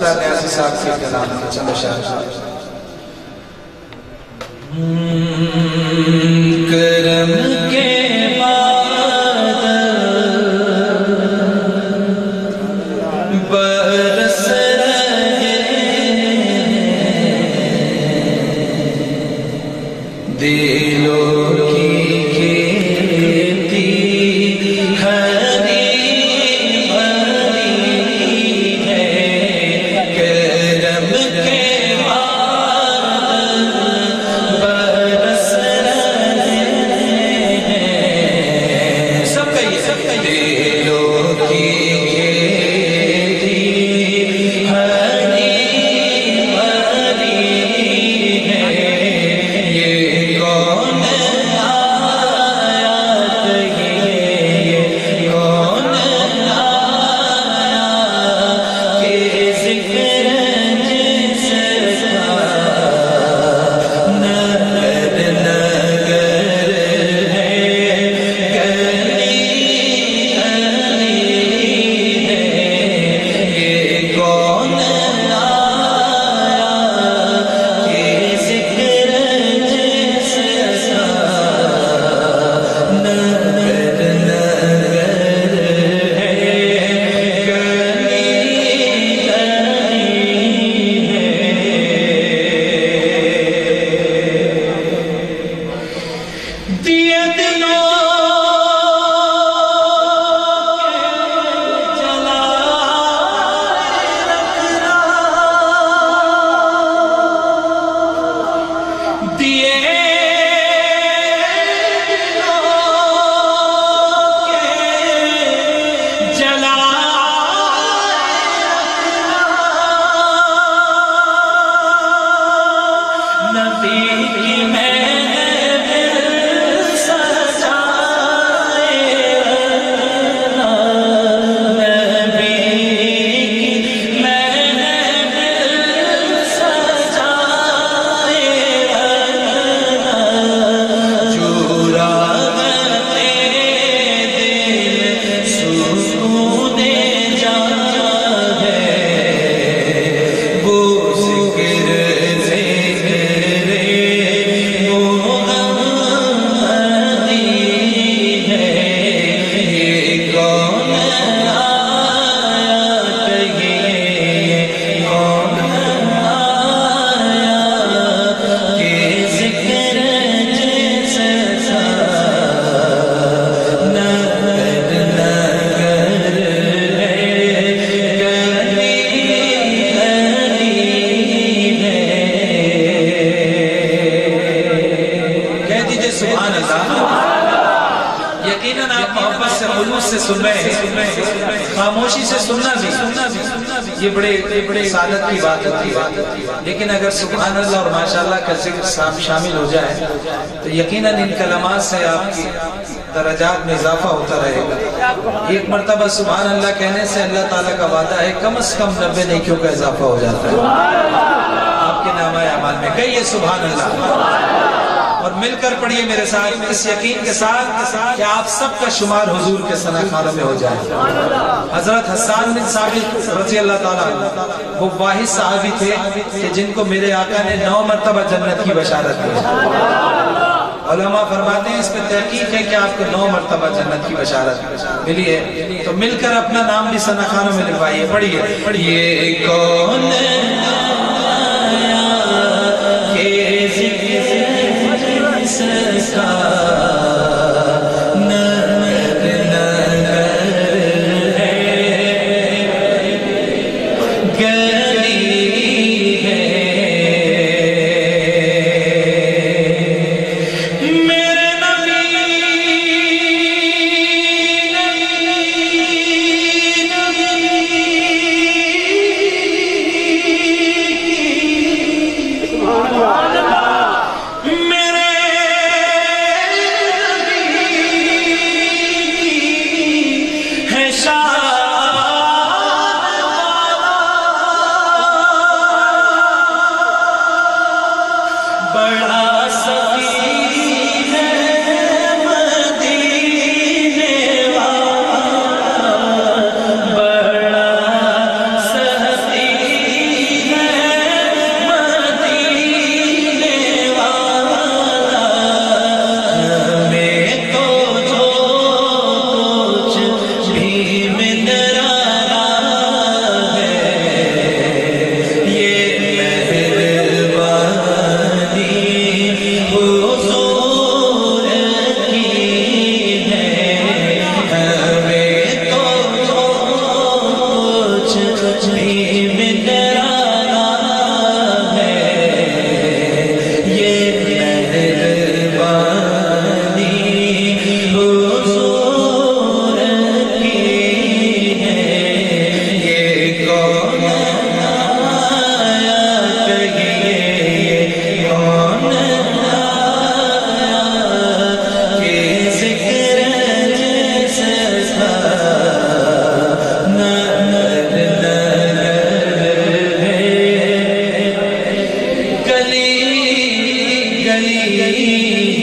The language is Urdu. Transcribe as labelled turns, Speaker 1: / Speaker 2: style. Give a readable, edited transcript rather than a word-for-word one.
Speaker 1: نیازی صاحب کے کلام کے چند اشعار
Speaker 2: کرم کے بعد برس رہے دلوں کی کھیتی ہری بھری ہے کرم کے بعد برس رہے ہیں سب کہیے دلوں کی کھیتی ہری بھری ہے یہ کون آیا کہیے کون آیا کہ ذکر جس کا نگر نگر ہے گلی گلی ہے یہ کون آیا کہ ذکر جس کا نگر نگر ہے گلی دیے دلوں کے جلائے رکھنا دیے دلوں کے جلائے رکھنا نبی کی یقیناً آپ محبت سے خلوص سے سن رہے ہیں خاموشی سے سننا بھی یہ بڑے سعادت کی بات ہوتی ہے لیکن اگر سبحان اللہ اور ماشاءاللہ کا ذکر شامل ہو جائے تو یقیناً ان کلمات سے آپ کی درجات میں اضافہ ہوتا رہے گا ایک مرتبہ سبحان اللہ کہنے سے اللہ تعالیٰ کا وعدہ ہے کم از کم 90 نیکیوں کا اضافہ ہو جاتا ہے آپ کے نامہ اعمال میں کہیے سبحان اللہ اور مل کر پڑھیے میرے ساتھ اس یقین کے ساتھ کہ آپ سب کا شمار حضور کے ثنا خانوں میں ہو جائے حضرت حسان بن ثابت رضی اللہ تعالیٰ وہ واحد صحابی تھے کہ جن کو میرے آقا نے 9 مرتبہ جنت کی بشارت دی علماء فرماتے ہیں اس پہ تحقیق ہے کہ آپ کو 9 مرتبہ جنت کی بشارت ملی ہے تو مل کر اپنا نام بھی ثنا خانوں میں لکھوائیے پڑھیے یہ کون گلی